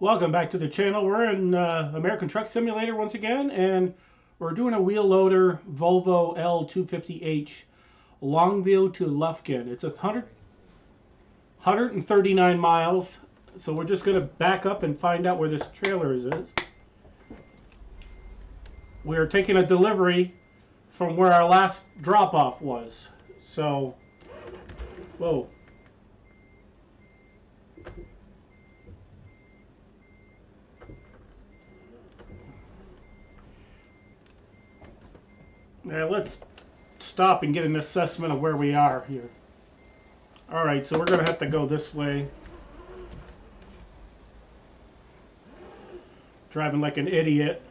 Welcome back to the channel. We're in American Truck Simulator once again, and we're doing a wheel loader Volvo L250H Longview to Lufkin. It's 139 miles, so we're just going to back up and find out where this trailer is. We're taking a delivery from where our last drop-off was. So, whoa. Now let's stop and get an assessment of where we are here. Alright, so we're going to have to go this way. Driving like an idiot.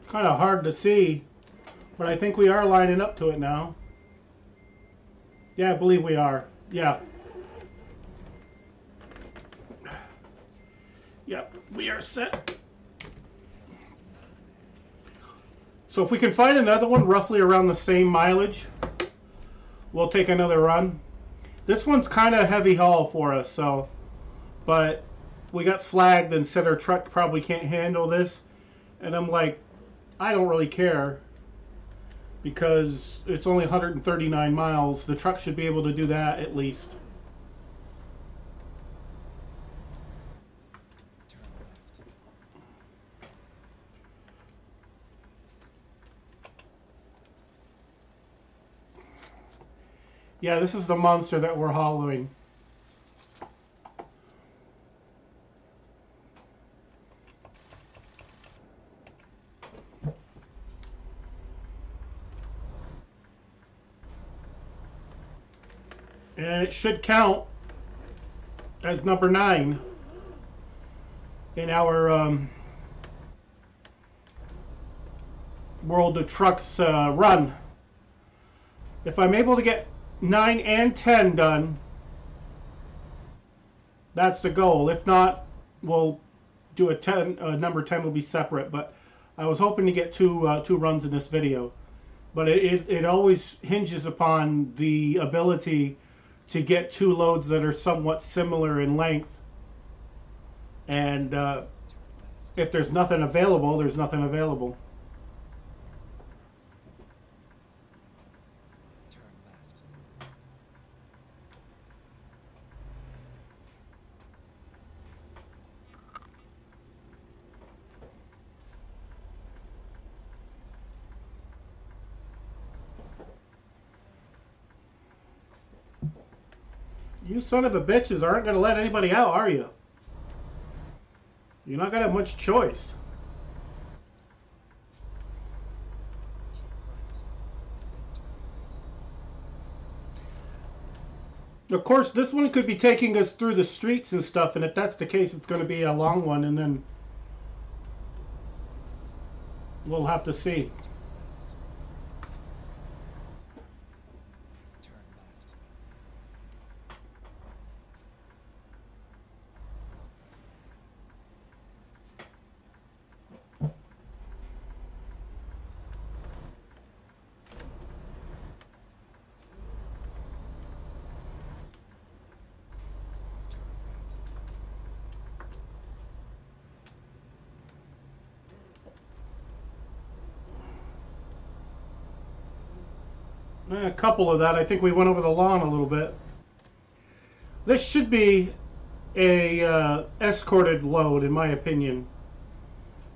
Kind of hard to see, but I think we are lining up to it now. Yeah, I believe we are. Yeah. Yep, we are set. So if we can find another one roughly around the same mileage, we'll take another run. This one's kind of heavy haul for us, so, but we got flagged and said our truck probably can't handle this, and I'm like, I don't really care because it's only 139 miles. The truck should be able to do that at least. Yeah, this is the monster that we're hauling. And it should count as number 9 in our World of Trucks run. If I'm able to get 9 and 10 done, that's the goal. If not, we'll do a 10. Number 10 will be separate. But I was hoping to get two runs in this video. But it always hinges upon the ability to get 2 loads that are somewhat similar in length, and if there's nothing available, there's nothing available. You son of a bitches aren't going to let anybody out, are you? You're not going to have much choice. Of course, this one could be taking us through the streets and stuff, and if that's the case, it's going to be a long one, and then we'll have to see. A couple of that. I think we went over the lawn a little bit. This should be a escorted load, in my opinion.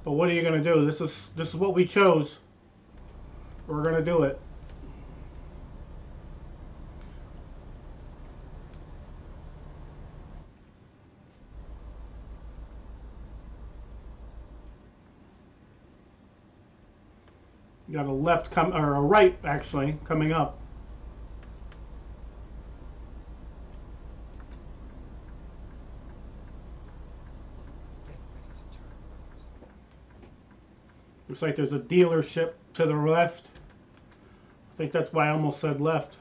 But what are you going to do? This is what we chose. We're going to do it. You got a left or a right actually coming up. Looks like there's a dealership to the left. I think that's why I almost said left.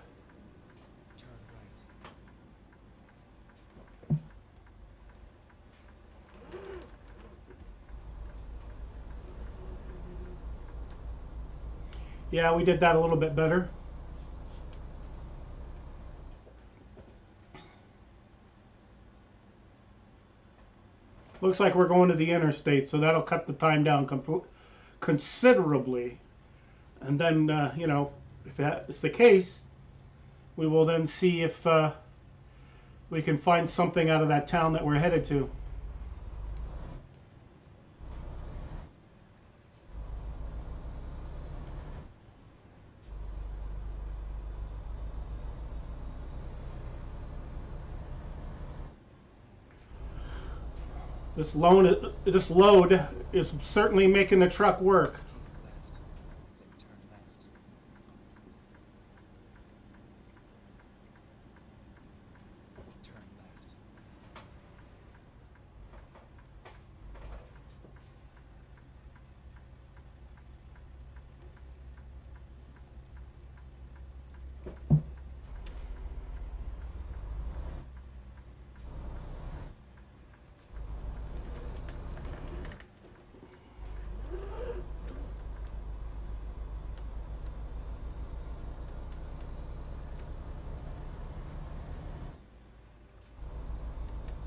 Yeah, we did that a little bit better. Looks like we're going to the interstate, so that'll cut the time down considerably. And then, you know, if that is the case, we will then see if we can find something out of that town that we're headed to. This load is certainly making the truck work.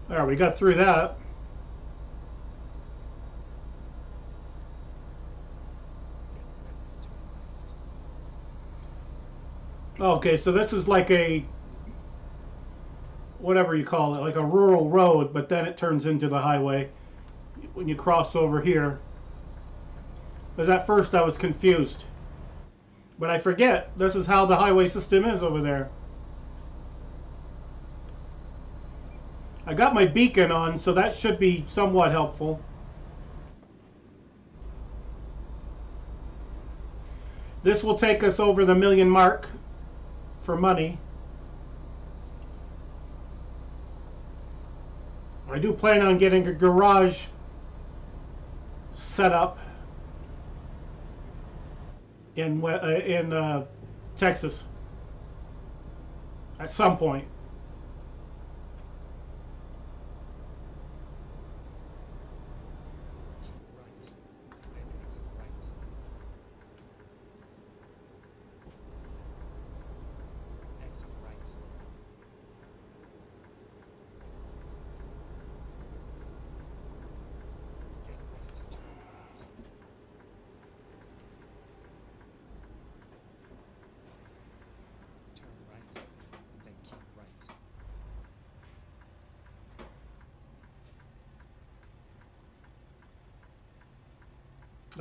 There, we got through that. Okay, so this is like a, whatever you call it, like a rural road, but then it turns into the highway when you cross over here. Because at first I was confused. But I forget, this is how the highway system is over there. I got my beacon on, so that should be somewhat helpful. This will take us over the 1,000,000 mark for money. I do plan on getting a garage set up in Texas at some point.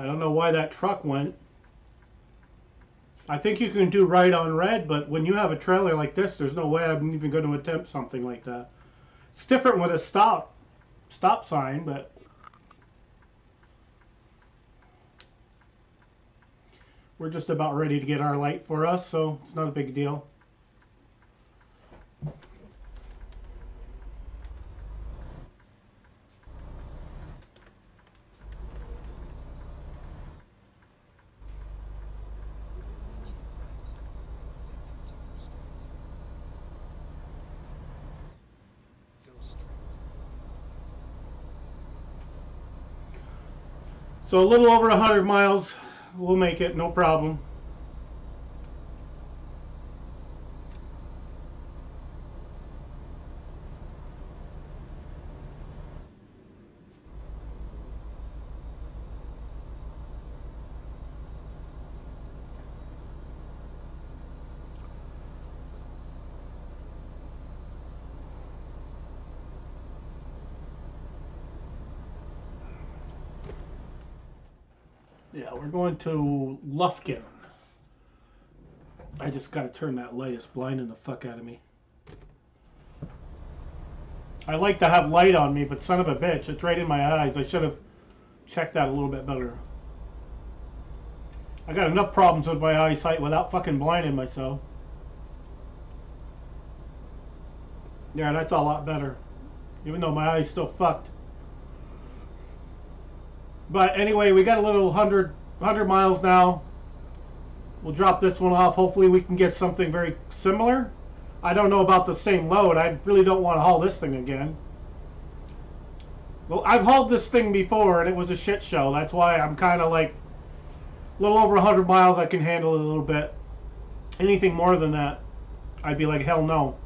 I don't know why that truck went. I think you can do right on red, but when you have a trailer like this, there's no way I'm even going to attempt something like that. It's different with a stop sign, but we're just about ready to get our light for us, so it's not a big deal. So a little over 100 miles, we'll make it, no problem. Yeah, we're going to Lufkin. I just gotta turn that light. It's blinding the fuck out of me. I like to have light on me, but son of a bitch, it's right in my eyes. I should have checked that a little bit better. I got enough problems with my eyesight without fucking blinding myself. Yeah, that's a lot better. Even though my eye's still fucked. But anyway, we got a little 100 miles now. We'll drop this one off. Hopefully we can get something very similar. I don't know about the same load. I really don't want to haul this thing again. Well, I've hauled this thing before and it was a shit show. That's why I'm kind of like a little over 100 miles I can handle it a little bit. Anything more than that, I'd be like, hell no.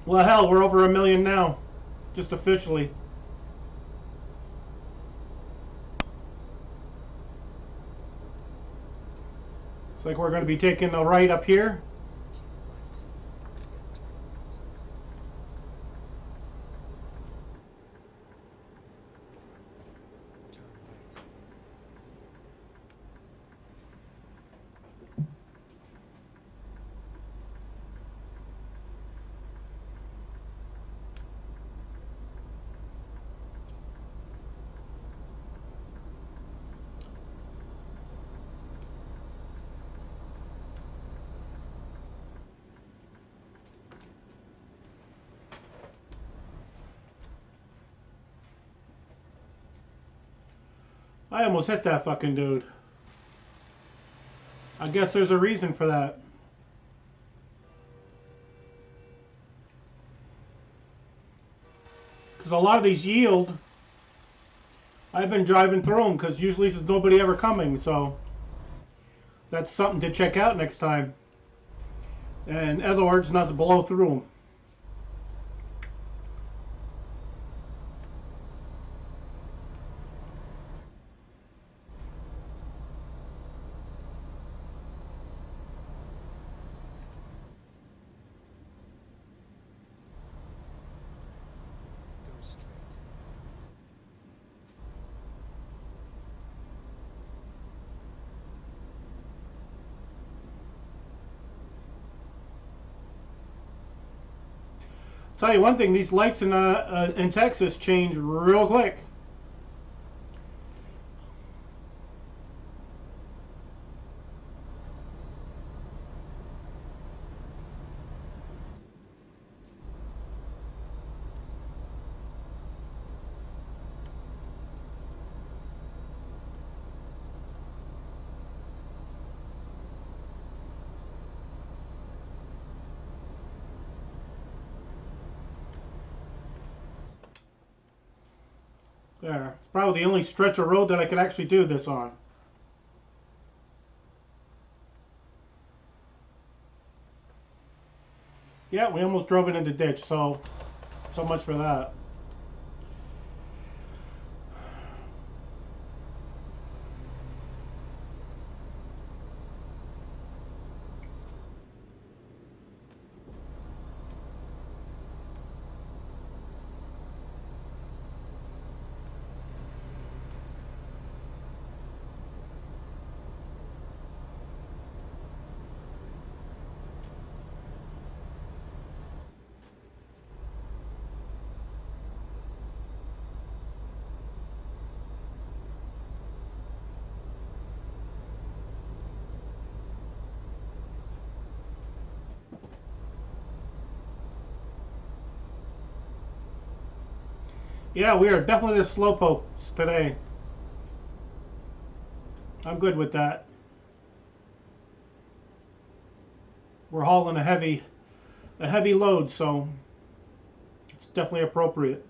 Well, hell, we're over 1 million now, just officially. Looks like we're going to be taking the right up here. I almost hit that fucking dude. I guess there's a reason for that. Because a lot of these yield. I've been driving through them because usually there's nobody ever coming, so that's something to check out next time. And in other words, not to blow through them. Tell you one thing, these lights in Texas change real quick. There. It's probably the only stretch of road that I could actually do this on. Yeah, we almost drove it into the ditch, so much for that. Yeah, we are definitely the slowpokes today. I'm good with that. We're hauling a heavy load, so it's definitely appropriate.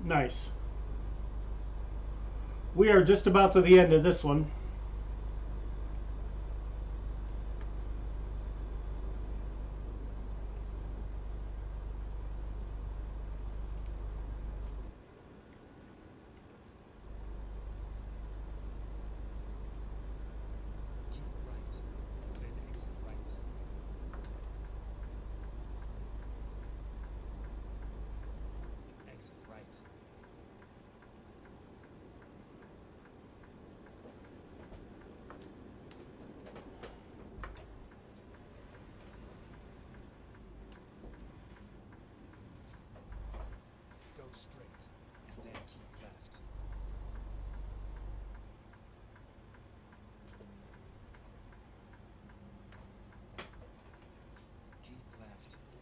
Nice. We are just about to the end of this one.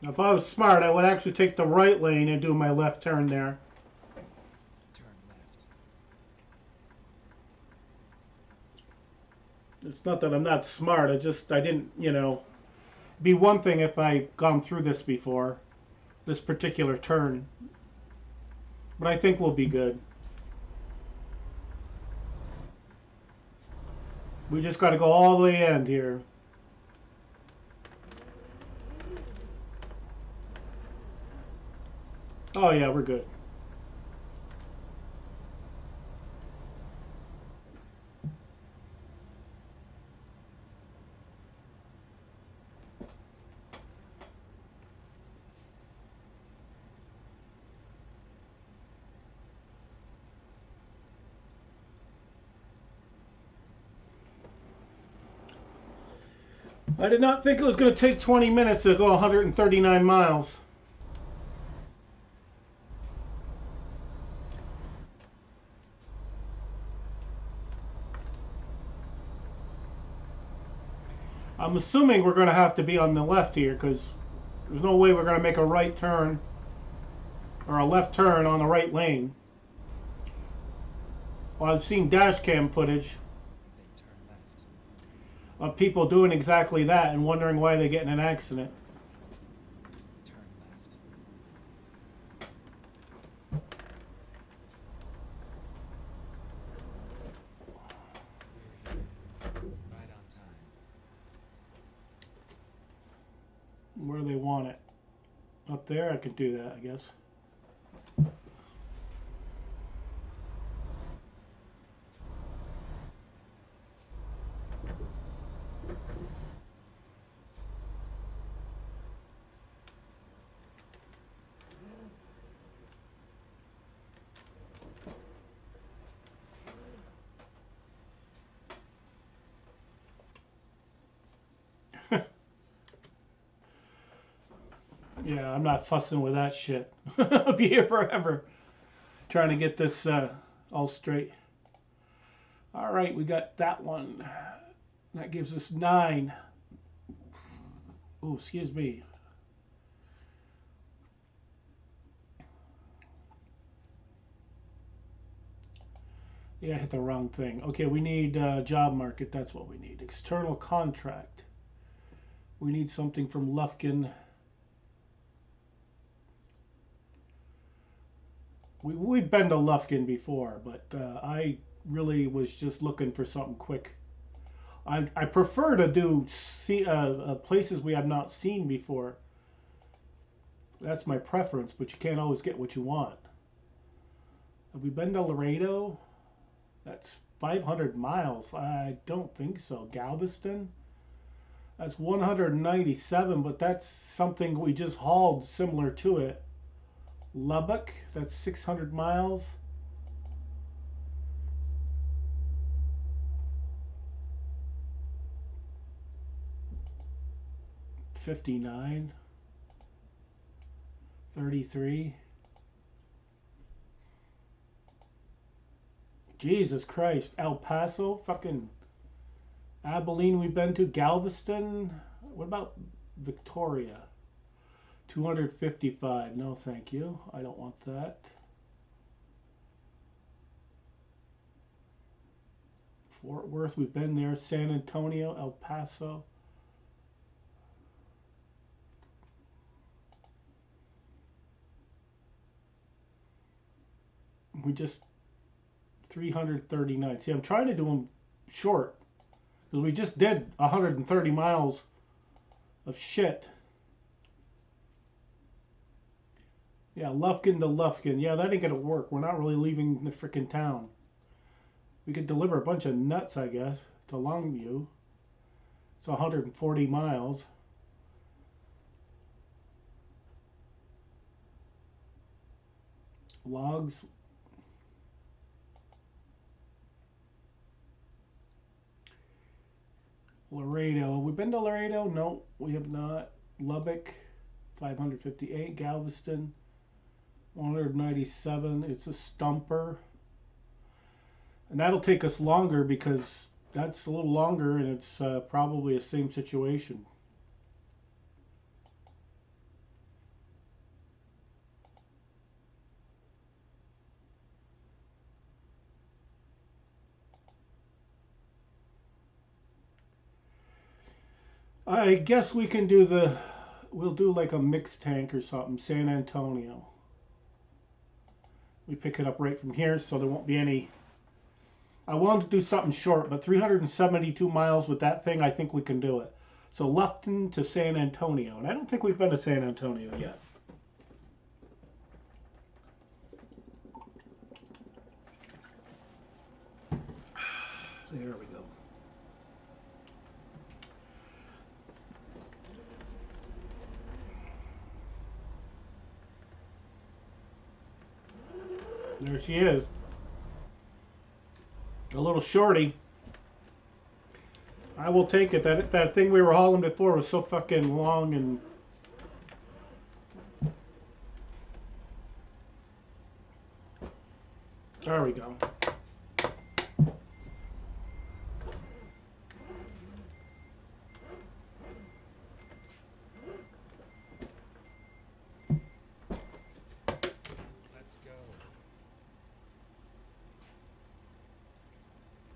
If I was smart, I would actually take the right lane and do my left turn there. It's not that I'm not smart. I didn't, be one thing if I'd gone through this before, this particular turn. But I think we'll be good. We just got to go all the way end here. Oh yeah, we're good. I did not think it was going to take 20 minutes to go 139 miles. I'm assuming we're going to have to be on the left here because there's no way we're going to make a right turn or a left turn on the right lane. Well, I've seen dash cam footage of people doing exactly that and wondering why they get in an accident. Where do they want it? Up there? I could do that, I guess. Yeah, I'm not fussing with that shit. I'll be here forever trying to get this all straight. All right, we got that one. That gives us 9. Oh, excuse me. Yeah, I hit the wrong thing. Okay, we need job market. That's what we need. External contract. We need something from Lufkin. We've been to Lufkin before, but I really was just looking for something quick. I prefer to do places we have not seen before. That's my preference, but you can't always get what you want. Have we been to Laredo? That's 500 miles. I don't think so. Galveston? That's 197, but that's something we just hauled similar to it. Lubbock, that's 600 miles. $59. $33. Jesus Christ. El Paso, fucking Abilene we've been to. Galveston. What about Victoria? 255. No, thank you. I don't want that. Fort Worth, we've been there. San Antonio, El Paso. We just 339. See, I'm trying to do them short because we just did 130 miles of shit. Yeah, Lufkin to Lufkin. Yeah, that ain't gonna work. We're not really leaving the frickin' town. We could deliver a bunch of nuts, I guess, to Longview. It's 140 miles. Logs. Laredo. We've been to Laredo? No, we have not. Lubbock, 558. Galveston, 197. It's a stumper. And that'll take us longer because that's a little longer and it's probably the same situation. I guess we can do we'll do like a mixed tank or something, San Antonio. We pick it up right from here so there won't be any. I wanted to do something short, but 372 miles with that thing, I think we can do it. So Lufkin to San Antonio, and I don't think we've been to San Antonio yet. So here we go. There she is. A little shorty. I will take it. That thing we were hauling before was so fucking long and there we go.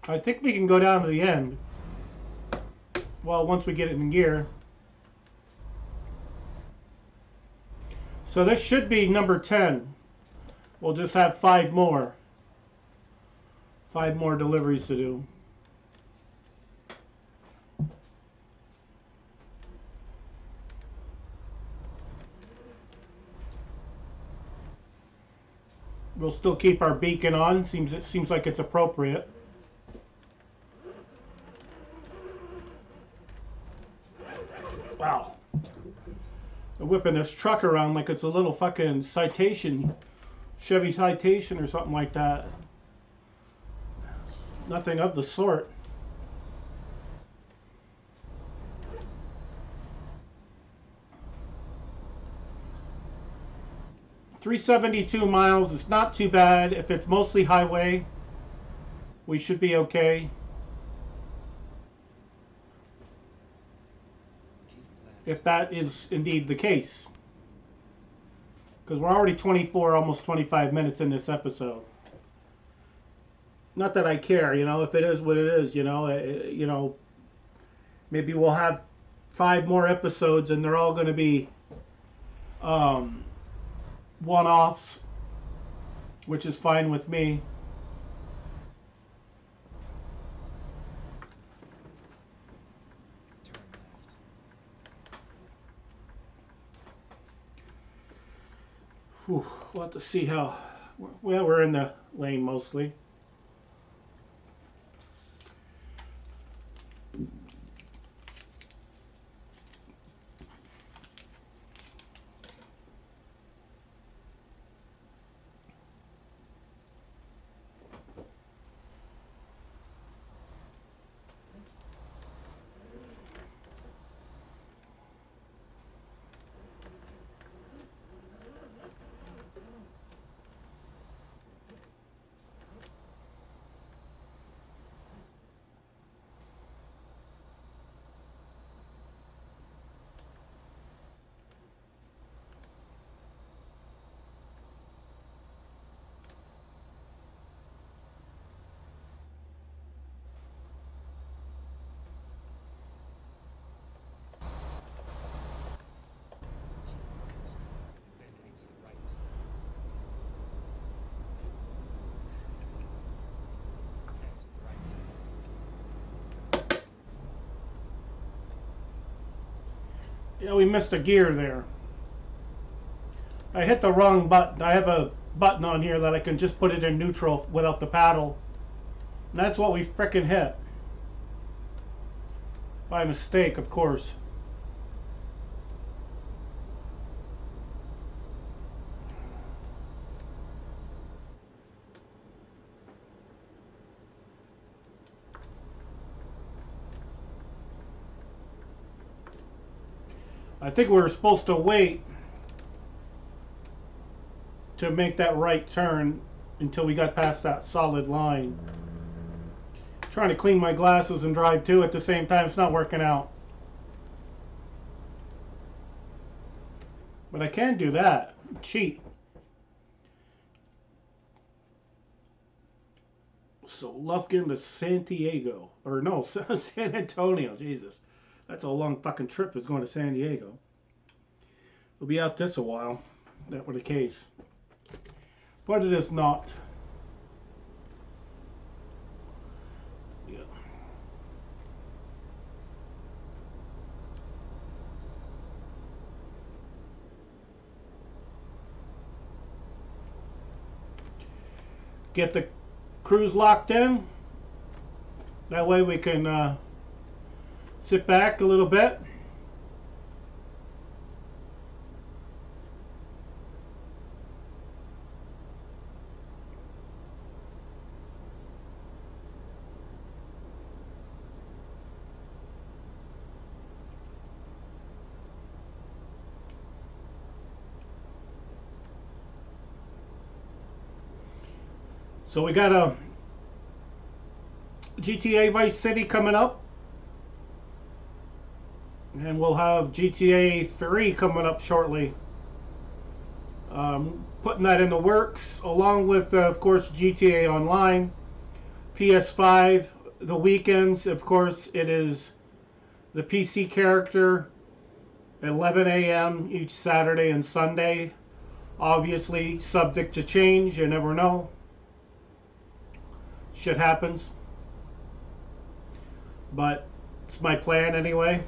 I think we can go down to the end. Well, once we get it in gear. So this should be number 10. We'll just have 5 more. 5 more deliveries to do. We'll still keep our beacon on. It seems like it's appropriate. Wow. They're whipping this truck around like it's a little fucking Citation, Chevy Citation or something like that. Nothing of the sort. $372 miles. It's not too bad. If it's mostly highway, we should be okay. If that is indeed the case. Because we're already 24, almost 25 minutes in this episode. Not that I care, you know, if it is what it is, you know, maybe we'll have 5 more episodes and they're all going to be one-offs, which is fine with me. Whew, we'll have to see how. Well, we're in the lane mostly. Yeah, we missed a gear there. I hit the wrong button. I have a button on here that I can just put it in neutral without the paddle. And that's what we frickin' hit. By mistake, of course. I think we were supposed to wait to make that right turn until we got past that solid line. Trying to clean my glasses and drive too at the same time. It's not working out. But I can do that. Cheat. So Lufkin to San Diego. Or no, San Antonio. Jesus. That's a long fucking trip is going to San Diego. We'll be out this a while. If that were the case. But it is not. Yeah. Get the cruise locked in. That way we can sit back a little bit. So we got a GTA Vice City coming up. And we'll have GTA 3 coming up shortly. Putting that in the works, along with, of course, GTA Online, PS5, the weekends, of course, it is the PC character, 11 a.m. each Saturday and Sunday. Obviously, subject to change, you never know. Shit happens. But it's my plan anyway.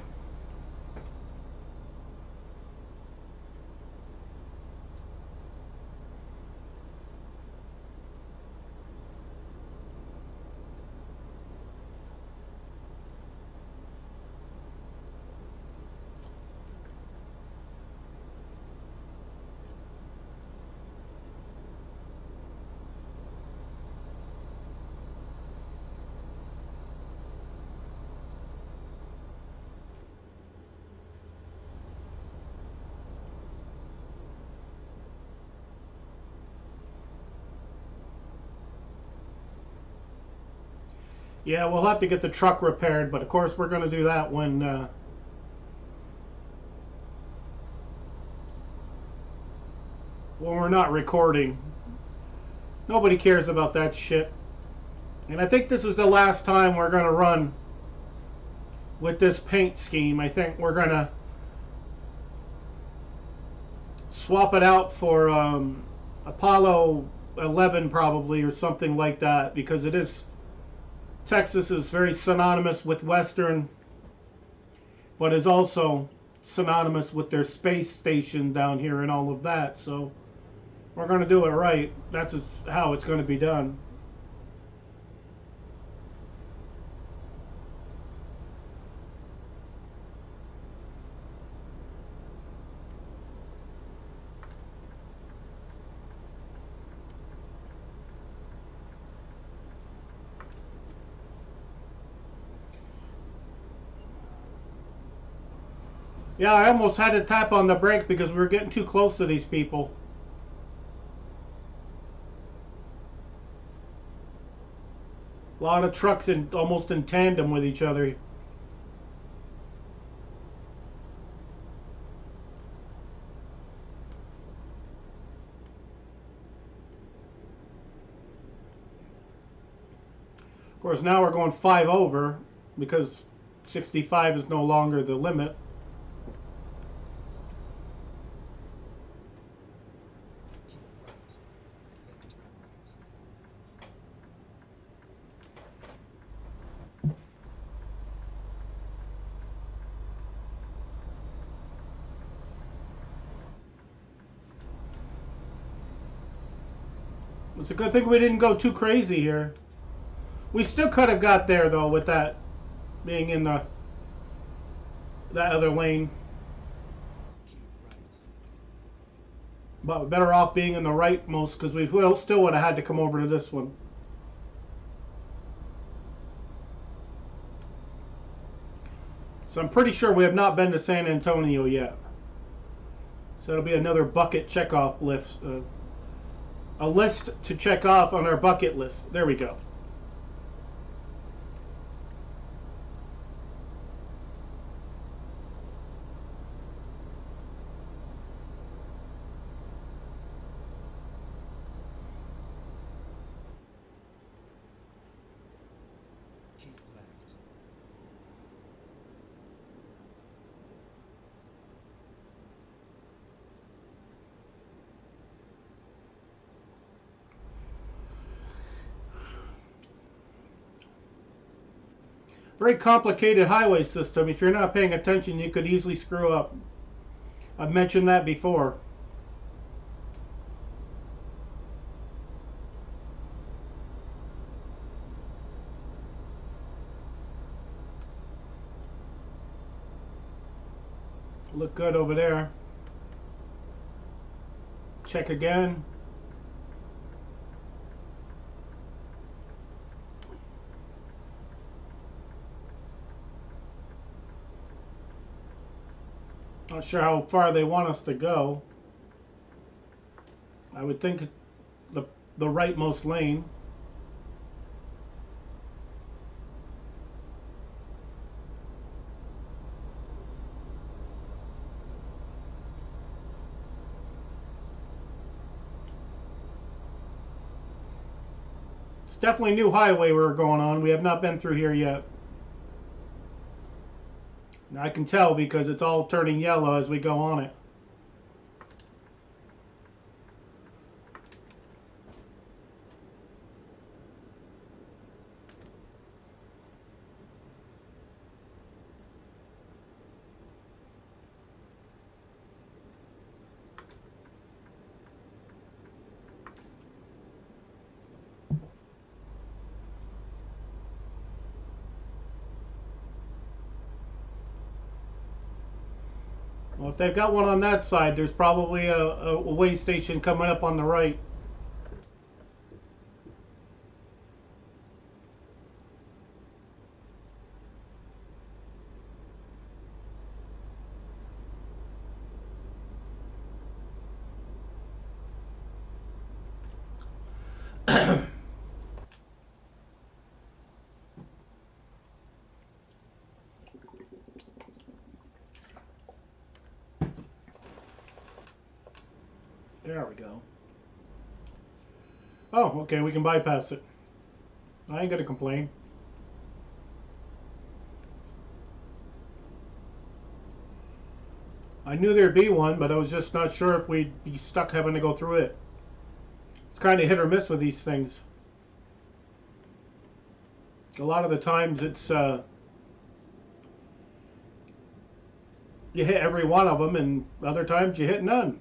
Yeah, we'll have to get the truck repaired, but of course we're going to do that when we're not recording. Nobody cares about that shit. And I think this is the last time we're going to run with this paint scheme. I think we're going to swap it out for Apollo 11 probably, or something like that, because it is... Texas is very synonymous with Western, but is also synonymous with their space station down here and all of that. So we're going to do it right. That's how it's going to be done. Yeah, I almost had to tap on the brake because we were getting too close to these people. A lot of trucks almost in tandem with each other. Of course, now we're going 5 over because 65 is no longer the limit. It's a good thing we didn't go too crazy here. We still could have got there though with that being in that other lane. But we're better off being in the rightmost because we still would have had to come over to this one. So I'm pretty sure we have not been to San Antonio yet. So it'll be another bucket checkoff list. A list to check off on our bucket list. There we go. Very complicated highway system. If you're not paying attention, you could easily screw up. I've mentioned that before. Look good over there. Check again. Not sure how far they want us to go. I would think the rightmost lane. It's definitely a new highway we're going on. We have not been through here yet. I can tell because it's all turning yellow as we go on it. Well, if they've got one on that side, there's probably a way station coming up on the right. There we go. Oh, okay, we can bypass it. I ain't gonna complain. I knew there'd be one, but I was just not sure if we'd be stuck having to go through it. It's kind of hit or miss with these things. A lot of the times it's you hit every one of them, and other times you hit none.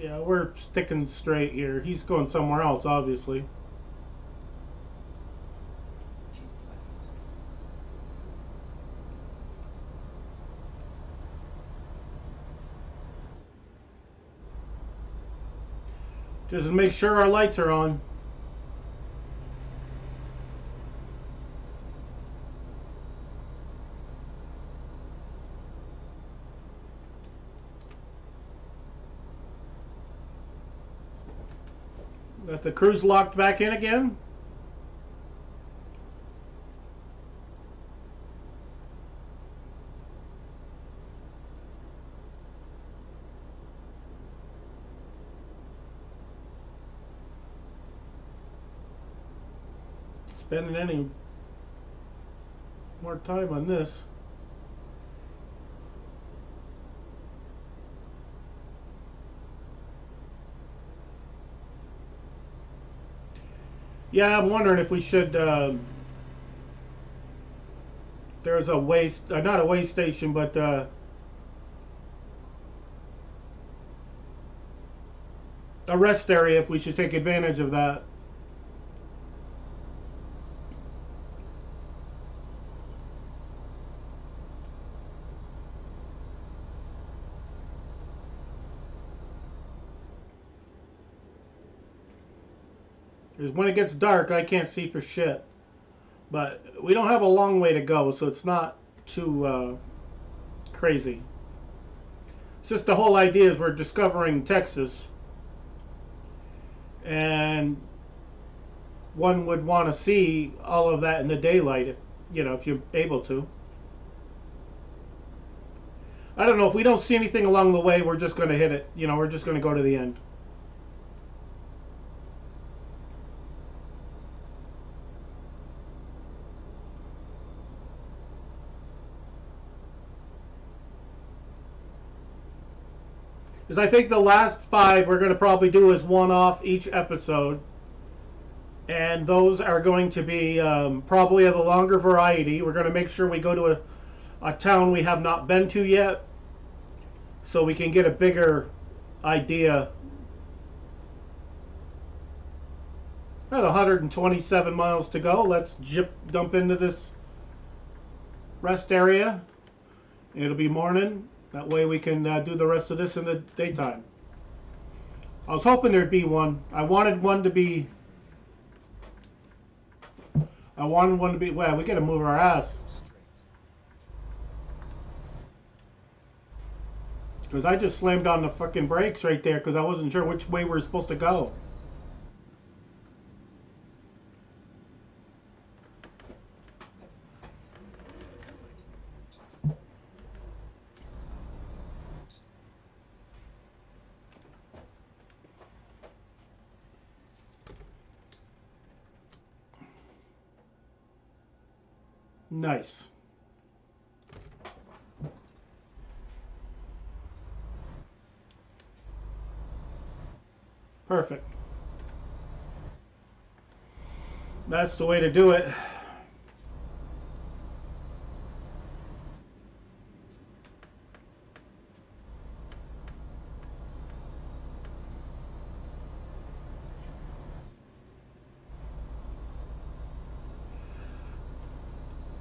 Yeah, we're sticking straight here. He's going somewhere else, obviously. Just make sure our lights are on. Got the cruise locked back in again. spending any more time on this. Yeah, I'm wondering if we should. There's a waste, not a way station, but a rest area. If we should take advantage of that. Because when it gets dark, I can't see for shit. But we don't have a long way to go, so it's not too crazy. It's just the whole idea is we're discovering Texas. And one would want to see all of that in the daylight, if if you're able to. I don't know, if we don't see anything along the way, we're just going to hit it. We're just going to go to the end. Because I think the last 5 we're going to probably do as one-off each episode. And those are going to be probably of the longer variety. We're going to make sure we go to a town we have not been to yet, so we can get a bigger idea. Got 127 miles to go. Let's dump into this rest area. It'll be morning. That way we can do the rest of this in the daytime. I was hoping there'd be one. I wanted one to be... Well, we gotta move our ass. Because I just slammed on the fucking brakes right there because I wasn't sure which way we were supposed to go. Nice. Perfect. That's the way to do it.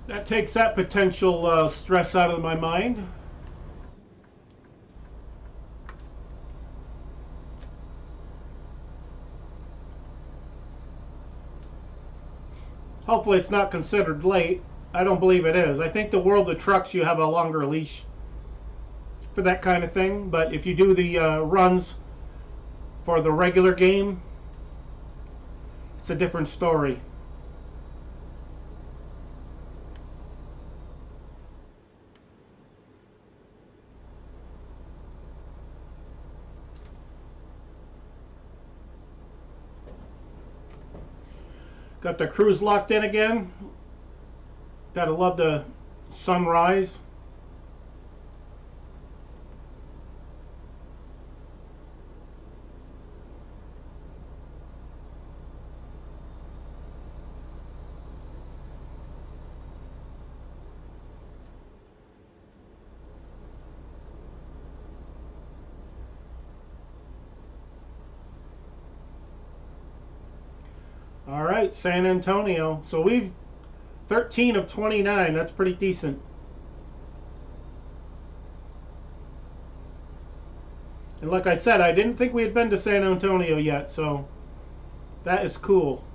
That takes that potential stress out of my mind. Hopefully it's not considered late. I don't believe it is. I think the World of Trucks you have a longer leash for that kind of thing. But if you do the runs for the regular game, it's a different story. Got the cruise locked in again. Gotta love the sunrise. All right, San Antonio. So we've 13 of 29. That's pretty decent. And like I said, I didn't think we had been to San Antonio yet, so that is cool.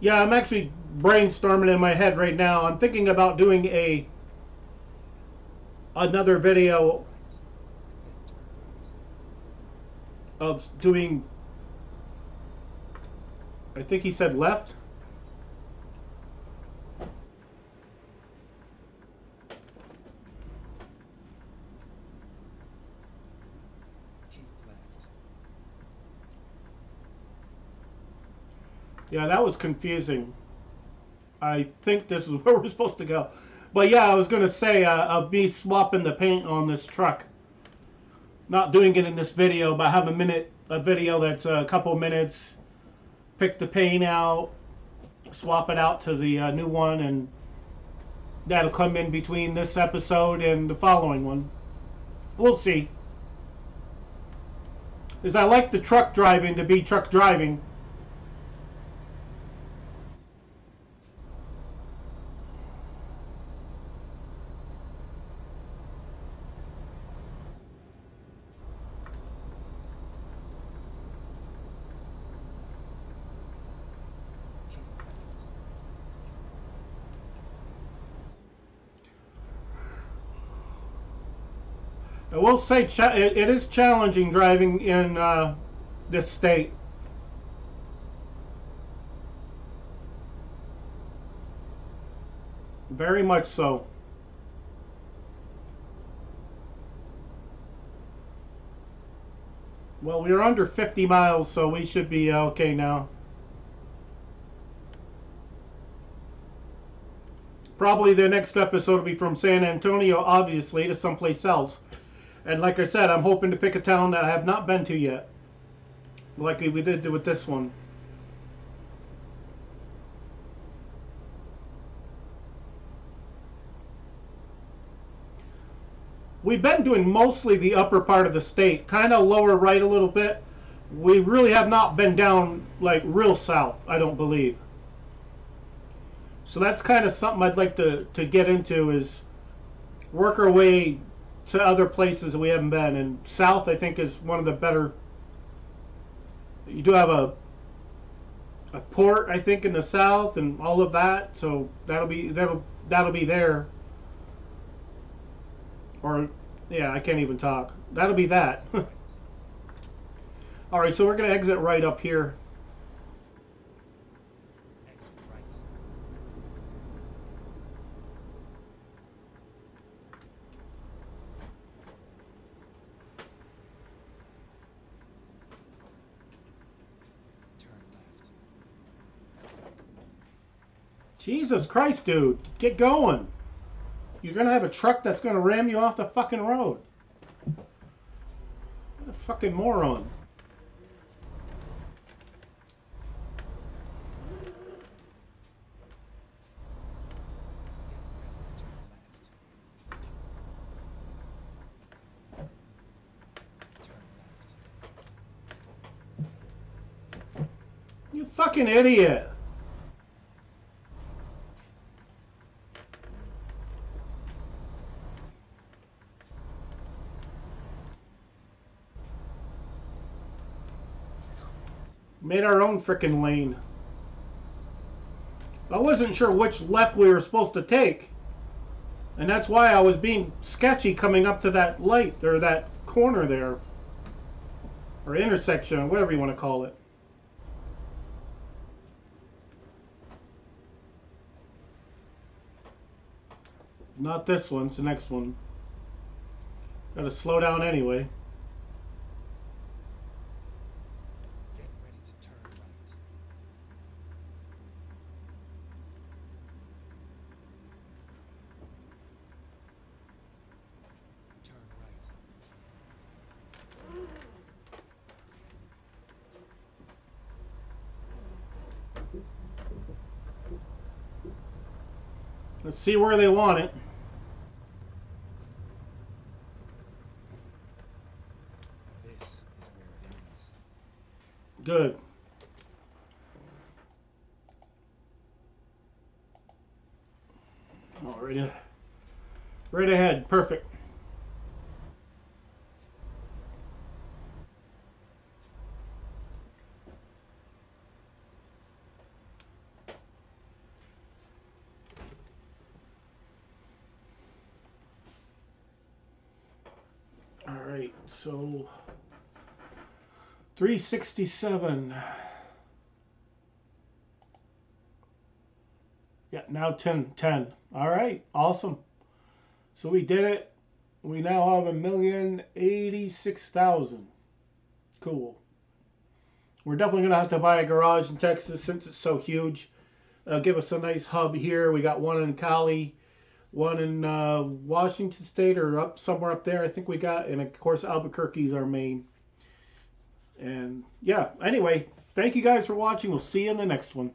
Yeah, I'm actually brainstorming in my head right now. I'm thinking about doing another video of doing, I think he said left. Yeah, that was confusing. I think this is where we're supposed to go. But yeah, I was going to say of me swapping the paint on this truck. Not doing it in this video, but have a video that's a couple minutes. Pick the paint out, swap it out to the new one, and that'll come in between this episode and the following one. We'll see. Because I like the truck driving to be truck driving. I will say it is challenging driving in this state. Very much so. Well, we're under 50 miles, so we should be okay now. Probably the next episode will be from San Antonio, obviously, to someplace else. And like I said, I'm hoping to pick a town that I have not been to yet. Like we did with this one. We've been doing mostly the upper part of the state, kind of lower right a little bit. We really have not been down like real south, I don't believe. So that's kind of something I'd like to get into, is work our way to other places that we haven't been. And south, I think, is one of the better. You do have a port, I think, in the south and all of that, so that'll be there. Or yeah, I can't even talk. That'll be that. All right, so we're gonna exit right up here. Jesus Christ, dude. Get going. You're going to have a truck that's going to ram you off the fucking road. What a fucking moron. You fucking idiot. Made our own frickin' lane. I wasn't sure which left we were supposed to take. And that's why I was being sketchy coming up to that light, or that corner there. Or intersection, or whatever you want to call it. Not this one, it's the next one. Gotta slow down anyway. Let's see where they want it. This is where it ends. Good. Oh, right ahead. Perfect. So 367. Yeah, now 10. All right, awesome. So we did it. We now have 1,086,000. Cool. We're definitely gonna have to buy a garage in Texas since it's so huge. Give us a nice hub here. We got one in Cali, one in Washington State, or up somewhere up there. I think we got, and of course Albuquerque's our main. And yeah, anyway, thank you guys for watching. We'll see you in the next one.